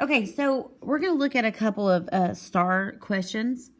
Okay, so we're going to look at a couple of star questions.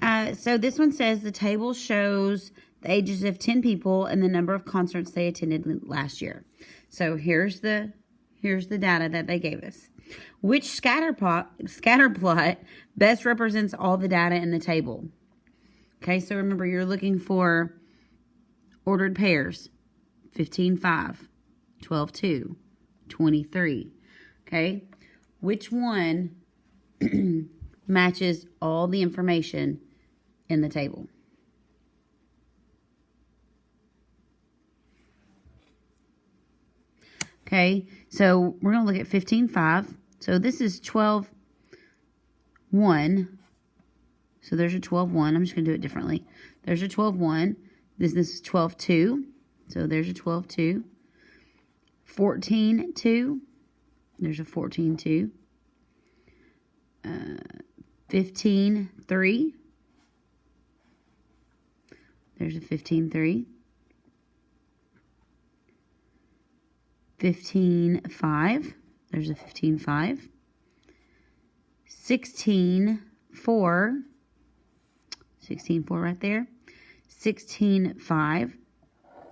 So this one says the table shows the ages of 10 people and the number of concerts they attended last year. So here's the data that they gave us. Which scatterplot best represents all the data in the table? Okay, so remember you're looking for ordered pairs. 15-5, 12-2, 23. Okay, which one matches all the information in the table? Okay, so we're going to look at 15-5. So this is 12-1. So there's a 12-1. I'm just going to do it differently. There's a 12-1. This is 12-2. So there's a 12-2. 14-2. There's a 14-2. 15-3. There's a 15-3. 15-5. There's a 15-5. 16-4. 16-4 right there. 16-5.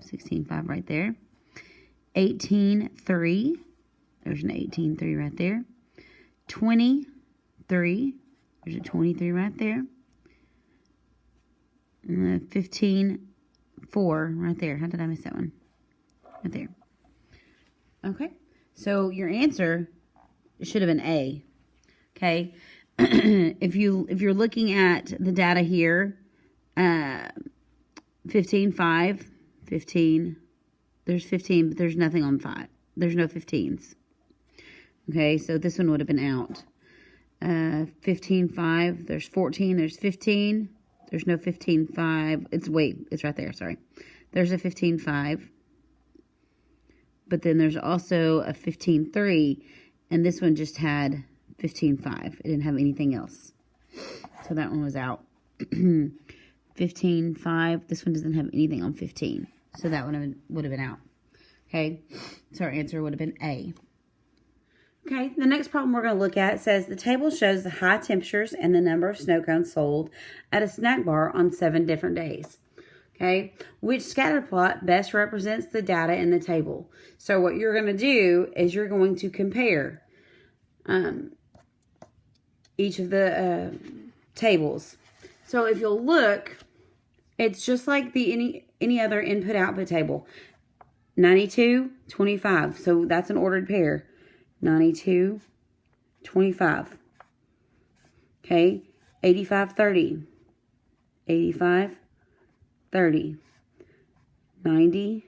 16-5 right there. 18-3. There's an 18-3 right there. 23. There's a 23 right there. 15-4 right there. How did I miss that one? Right there. Okay. So your answer should have been A. Okay. If you're looking at the data here, 15-5, 15. There's 15, but there's nothing on 5. There's no 15s. Okay, so this one would have been out. 15-5, there's 14, there's 15. There's no 15-5. It's right there, sorry. There's a 15-5. But then there's also a 15-3, and this one just had 15-5. It didn't have anything else. So that one was out. 15-5, this one doesn't have anything on 15. So that one would have been out. Okay, so our answer would have been A. Okay, the next problem we're going to look at says the table shows the high temperatures and the number of snow cones sold at a snack bar on 7 different days. Okay, which scatterplot best represents the data in the table? So what you're going to do is you're going to compare each of the tables. So if you'll look, it's just like the any other input-output table. 92, 25. So that's an ordered pair. 92, 25. Okay. 85, 30. 85, 30. 90,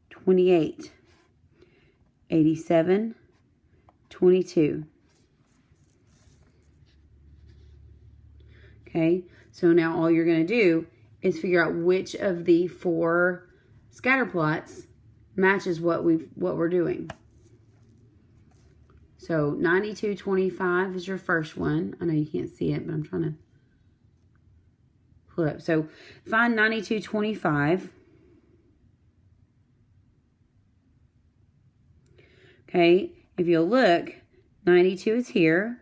28. 87, 22. Okay. So now all you're going to do is figure out which of the 4 scatter plots matches what we're doing. So 92.25 is your first one. I know you can't see it, but I'm trying to pull it up. So find 92.25. Okay, if you'll look, 92 is here,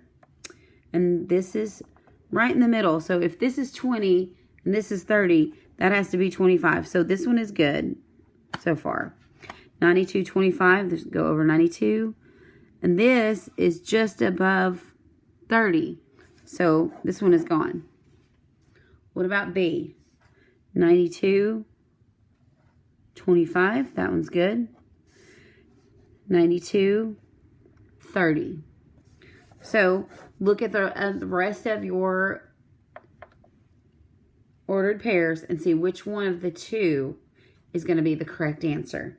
and this is right in the middle. So if this is 20 and this is 30, that has to be 25. So this one is good so far. 92.25, let's go over 92. And this is just above 30. So this one is gone. What about B? 92.25, that one's good. 92.30. So look at the rest of your ordered pairs and see which one of the 2 is going to be the correct answer.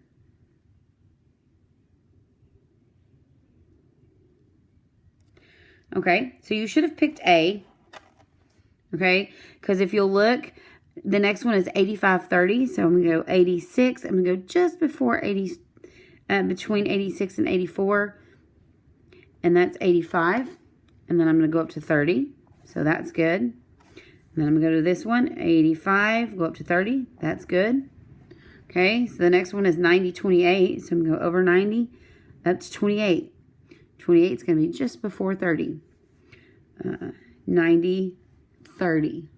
Okay, so you should have picked A. Okay, because if you'll look, the next one is 85.30. So I'm going to go 86. I'm going to go just before 80, between 86 and 84. And that's 85. And then I'm going to go up to 30. So that's good. And then I'm going to go to this one, 85, go up to 30. That's good. Okay, so the next one is 90.28. So I'm going to go over 90, up to 28. 28 is going to be just before 30. 90, 30.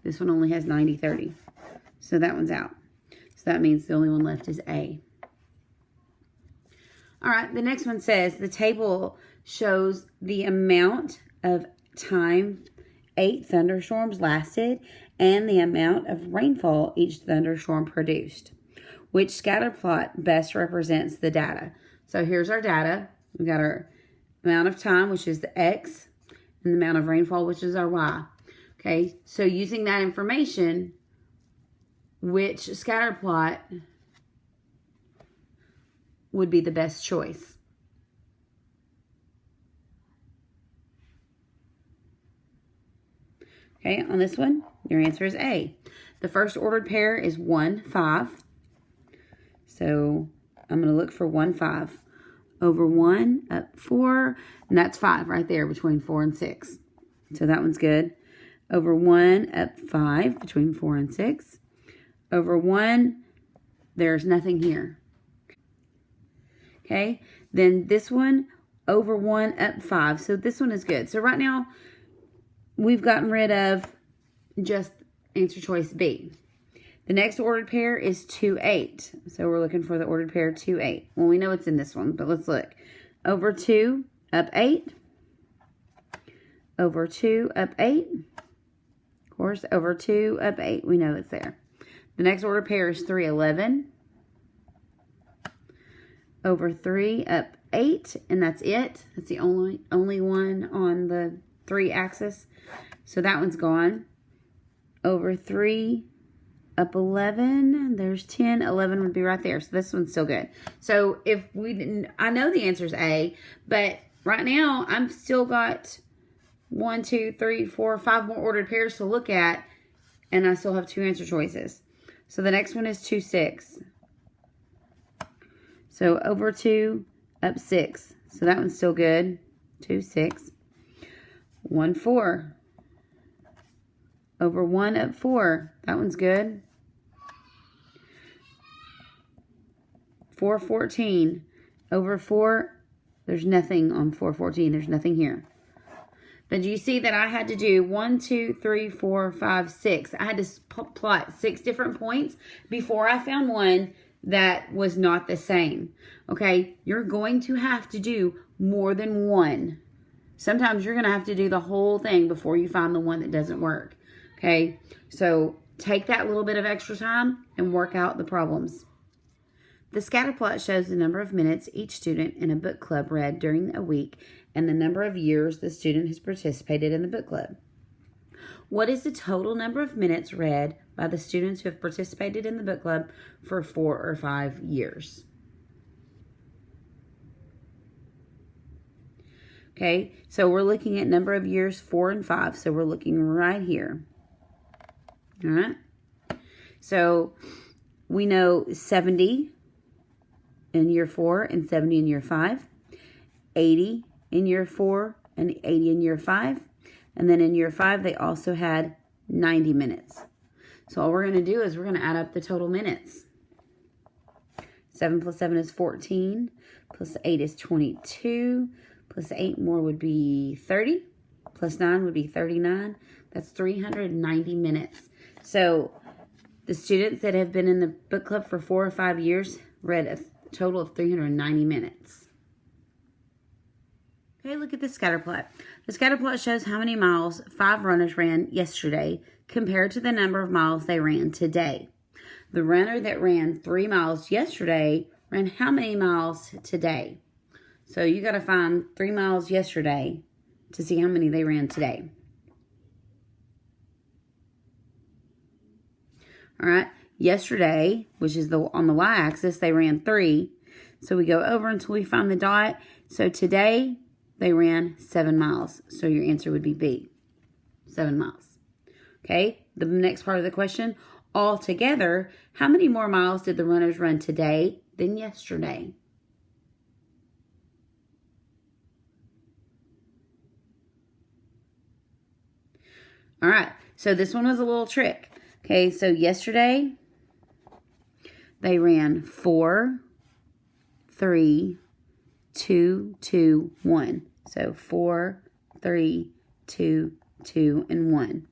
This one only has 90, 30. So that one's out. So that means the only one left is A. All right, the next one says the table shows the amount of time 8 thunderstorms lasted and the amount of rainfall each thunderstorm produced. Which scatter plot best represents the data? So here's our data. We've got our amount of time, which is the X, and the amount of rainfall, which is our Y. Okay, so using that information, which scatter plot would be the best choice? Okay, on this one, your answer is A. The first ordered pair is 1, 5. So I'm going to look for 1, 5. Over 1, up 4, and that's 5 right there between 4 and 6. So that one's good. Over 1, up 5 between 4 and 6. Over 1, there's nothing here. Okay, then this one, over 1, up 5. So this one is good. So right now, we've gotten rid of just answer choice B. The next ordered pair is 2, 8. So we're looking for the ordered pair 2, 8. Well, we know it's in this one, but let's look. Over 2, up 8. Over 2, up 8. Of course, over 2, up 8. We know it's there. The next ordered pair is 3, 11. Over 3, up 8. And that's it. That's the only one on the 3 axis. So that one's gone. Over 3, up 11, there's 10, 11 would be right there. So this one's still good. So if we didn't, I know the answer is A, but right now I'm still got 1, 2, 3, 4, 5 more ordered pairs to look at, and I still have 2 answer choices. So the next one is 2, 6. So over 2, up 6. So that one's still good. 2, 6. 1, 4. Over 1, up 4. That one's good. 4, 14. Over 4, there's nothing on 4, 14. There's nothing here. But do you see that I had to do 1, 2, 3, 4, 5, 6. I had to plot 6 different points before I found one that was not the same. Okay, you're going to have to do more than one. Sometimes you're going to have to do the whole thing before you find the one that doesn't work. Okay, so take that little bit of extra time and work out the problems. The scatter plot shows the number of minutes each student in a book club read during a week and the number of years the student has participated in the book club. What is the total number of minutes read by the students who have participated in the book club for 4 or 5 years? Okay, so we're looking at number of years 4 and 5. So we're looking right here. All right. So we know 70 in year 4 and 70 in year 5. 80 in year 4 and 80 in year 5. And then in year 5, they also had 90 minutes. So all we're going to do is we're going to add up the total minutes. 7 plus 7 is 14. Plus 8 is 22. Plus 8 more would be 30. Plus 9 would be 39. That's 390 minutes. So the students that have been in the book club for 4 or 5 years read a total of 390 minutes. Okay, look at the scatter plot. The scatter plot shows how many miles 5 runners ran yesterday compared to the number of miles they ran today. The runner that ran 3 miles yesterday ran how many miles today? So you got to find 3 miles yesterday to see how many they ran today. All right, yesterday, which is on the y-axis, they ran 3. So we go over until we find the dot. So today, they ran 7 miles. So your answer would be B, 7 miles. Okay, the next part of the question, altogether, how many more miles did the runners run today than yesterday? All right, so this one was a little trick. Okay, so yesterday, they ran 4, 3, 2, 2, 1. So 4, 3, 2, 2, and 1.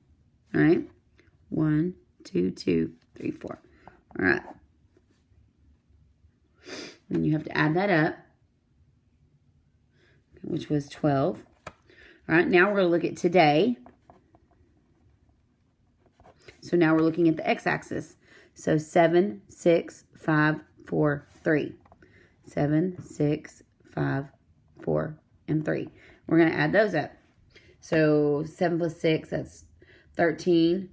All right? 1, 2, 2, 3, 4. All right. Then you have to add that up, which was 12. All right, now we're going to look at today. So now we're looking at the x-axis. So 7, 6, 5, 4, 3. 7, 6, 5, 4, and 3. We're going to add those up. So 7 plus 6, that's 13.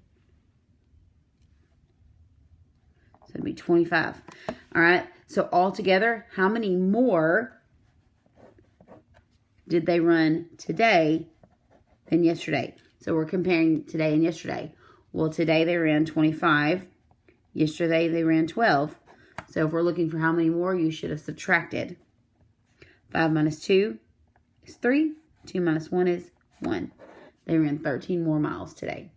So it'd be 25. All right, so altogether, how many more did they run today than yesterday? So we're comparing today and yesterday. Well, today they ran 25. Yesterday they ran 12. So if we're looking for how many more, you should have subtracted. 5 minus 2 is 3. 2 minus 1 is 1. They ran 13 more miles today.